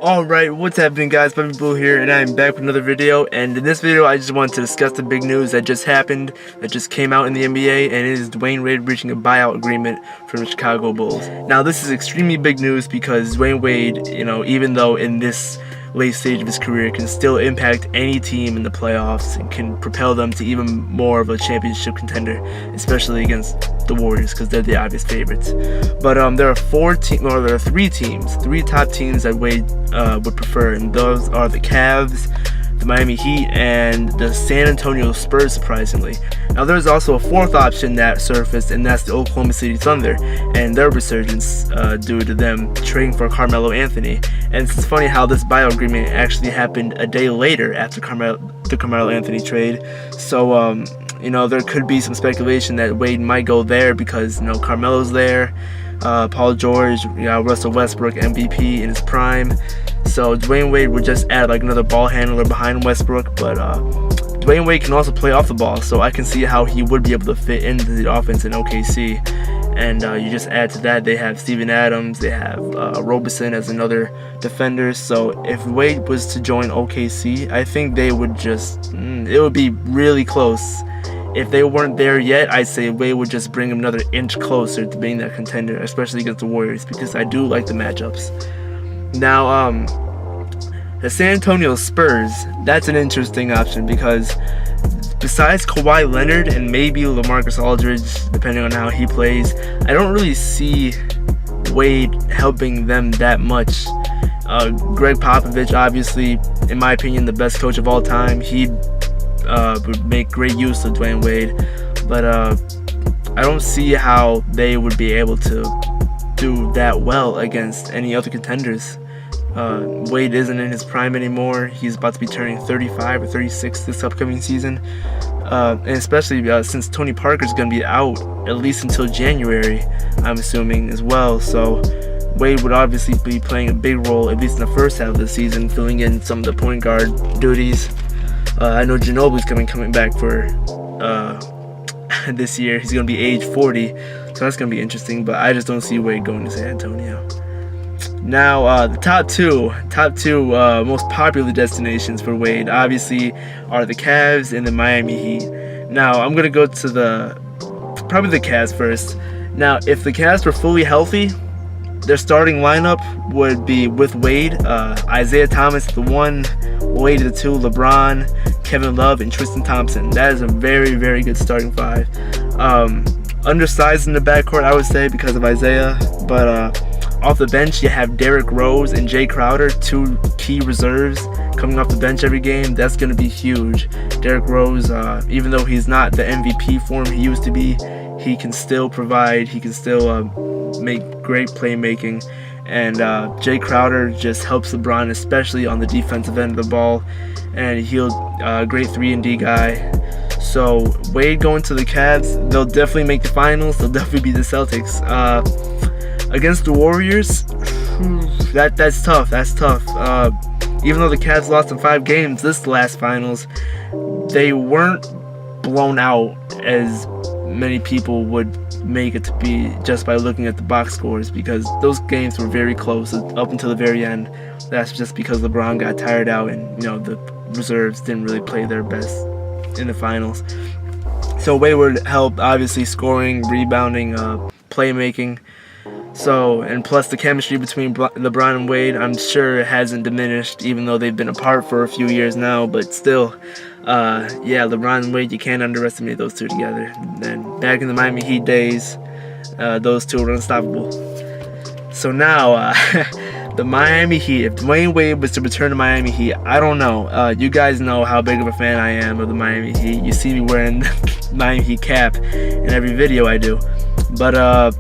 Alright, what's happening guys, BobbyBlue here, and I'm back with another video. And in this video I just wanted to discuss the big news that just happened, that just came out in the NBA, and it is Dwyane Wade reaching a buyout agreement from the Chicago Bulls. Now this is extremely big news because Dwyane Wade, even though in this late stage of his career, can still impact any team in the playoffs and can propel them to even more of a championship contender, especially against the Warriors because they're the obvious favorites. But there are three top teams that Wade would prefer, and those are the Cavs, the Miami Heat, and the San Antonio Spurs, surprisingly. Now there's also a fourth option that surfaced, and that's the Oklahoma City Thunder and their resurgence due to them trading for Carmelo Anthony. And it's funny how this buyout agreement actually happened a day later after the Carmelo Anthony trade. So there could be some speculation that Wade might go there because Carmelo's there, Paul George, Russell Westbrook, MVP in his prime. So Dwyane Wade would just add like another ball handler behind Westbrook, but Dwyane Wade can also play off the ball, so I can see how he would be able to fit into the offense in OKC. And you just add to that, they have Steven Adams, they have Robeson as another defender. So if Wade was to join OKC, I think they would it would be really close. If they weren't there yet, I'd say Wade would just bring him another inch closer to being that contender, especially against the Warriors, because I do like the matchups. Now, the San Antonio Spurs, that's an interesting option because besides Kawhi Leonard and maybe LaMarcus Aldridge, depending on how he plays, I don't really see Wade helping them that much. Greg Popovich, obviously, in my opinion, the best coach of all time. He would make great use of Dwyane Wade, but I don't see how they would be able to do that well against any other contenders. Wade isn't in his prime anymore. He's about to be turning 35 or 36 this upcoming season, and especially since Tony Parker's going to be out at least until January, I'm assuming, as well. So Wade would obviously be playing a big role, at least in the first half of the season, filling in some of the point guard duties. I know Ginobili's coming back for this year. He's going to be age 40, so that's going to be interesting, but I just don't see Wade going to San Antonio. Now, the top two most popular destinations for Wade, obviously, are the Cavs and the Miami Heat. Now, I'm going to go to probably the Cavs first. Now, if the Cavs were fully healthy, their starting lineup would be with Wade, Isaiah Thomas the 1, Wade the 2, LeBron, Kevin Love, and Tristan Thompson. That is a very, very good starting five. Undersized in the backcourt, I would say, because of Isaiah, but off the bench, you have Derrick Rose and Jay Crowder, two key reserves coming off the bench every game. That's going to be huge. Derrick Rose, even though he's not the MVP form he used to be, he can still provide. He can still make great playmaking. And Jay Crowder just helps LeBron, especially on the defensive end of the ball. And he'll great 3-and-D guy. So Wade going to the Cavs, they'll definitely make the finals. They'll definitely beat the Celtics. Against the Warriors, that's tough. That's tough. Even though the Cavs lost in 5 games this last finals, they weren't blown out as many people would make it to be just by looking at the box scores, because those games were very close up until the very end. That's just because LeBron got tired out and the reserves didn't really play their best in the finals. So Wade would help, obviously, scoring, rebounding, playmaking. So, and plus the chemistry between LeBron and Wade, I'm sure it hasn't diminished, even though they've been apart for a few years now, but still, LeBron and Wade, you can't underestimate those two together. And back in the Miami Heat days, those two were unstoppable. So now, the Miami Heat, if Dwyane Wade was to return to Miami Heat, I don't know. You guys know how big of a fan I am of the Miami Heat. You see me wearing the Miami Heat cap in every video I do. But,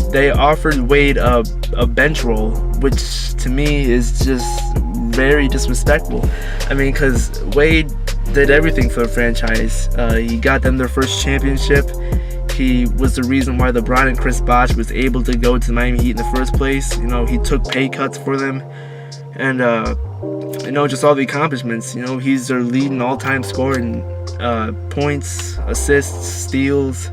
they offered Wade a bench role, which to me is just very disrespectful. I mean, because Wade did everything for the franchise. He got them their first championship. He was the reason why LeBron and Chris Bosh was able to go to the Miami Heat in the first place. He took pay cuts for them. And, just all the accomplishments. He's their leading all-time scorer in points, assists, steals.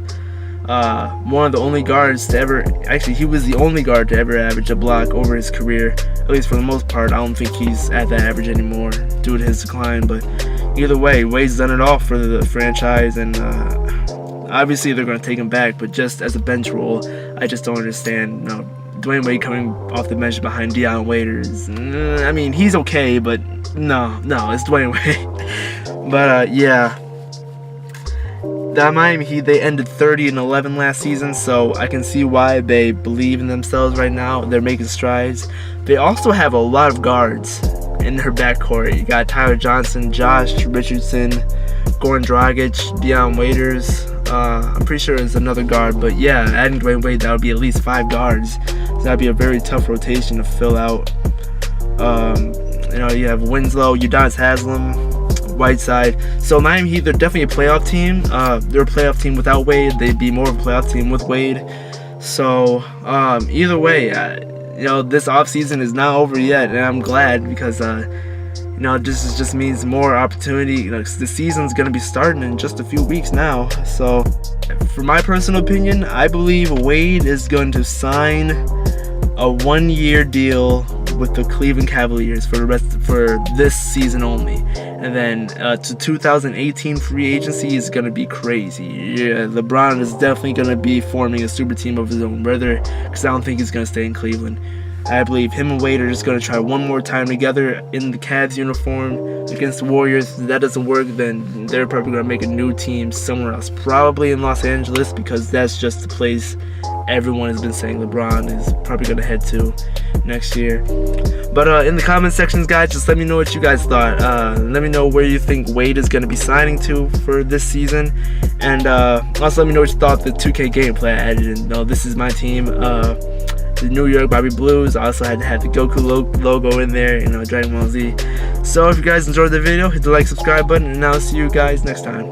one of the only guards to ever, actually he was the only guard to ever average a block over his career, at least for the most part. I don't think he's at that average anymore due to his decline, but either way, Wade's done it all for the franchise, and obviously they're going to take him back, but just as a bench role, I just don't understand, Dwyane Wade coming off the bench behind Deion Waiters. I mean, he's okay, but no, it's Dwyane Wade. But yeah, that Miami Heat, they ended 30-11 last season, so I can see why they believe in themselves right now. They're making strides. They also have a lot of guards in their backcourt. You got Tyler Johnson, Josh Richardson, Goran Dragic, Deion Waiters. I'm pretty sure it's another guard, but yeah, adding Dwyane Wade, that would be at least 5 guards. So that'd be a very tough rotation to fill out. You have Winslow, Udonis Haslem, Whiteside. So Miami Heat, they're definitely a playoff team. They're a playoff team without Wade. They'd be more of a playoff team with Wade. So either way, this offseason is not over yet, and I'm glad because this just means more opportunity. The season's going to be starting in just a few weeks now. So for my personal opinion, I believe Wade is going to sign a 1-year deal with the Cleveland Cavaliers for this season only, and then to 2018 free agency is going to be crazy. Yeah, LeBron is definitely going to be forming a super team of his own, because I don't think he's going to stay in Cleveland. I believe him and Wade are just going to try one more time together in the Cavs uniform against the Warriors. If that doesn't work, then they're probably going to make a new team somewhere else, probably in Los Angeles, because that's just the place everyone has been saying LeBron is probably going to head to next year. But in the comment sections, guys, just let me know what you guys thought. Let me know where you think Wade is going to be signing to for this season, and also let me know what you thought of the 2K gameplay I added in. This is my team. The New York BobbyBlues. I also had to have the Goku logo in there, Dragon Ball Z. So if you guys enjoyed the video, hit the like, subscribe button, and I'll see you guys next time.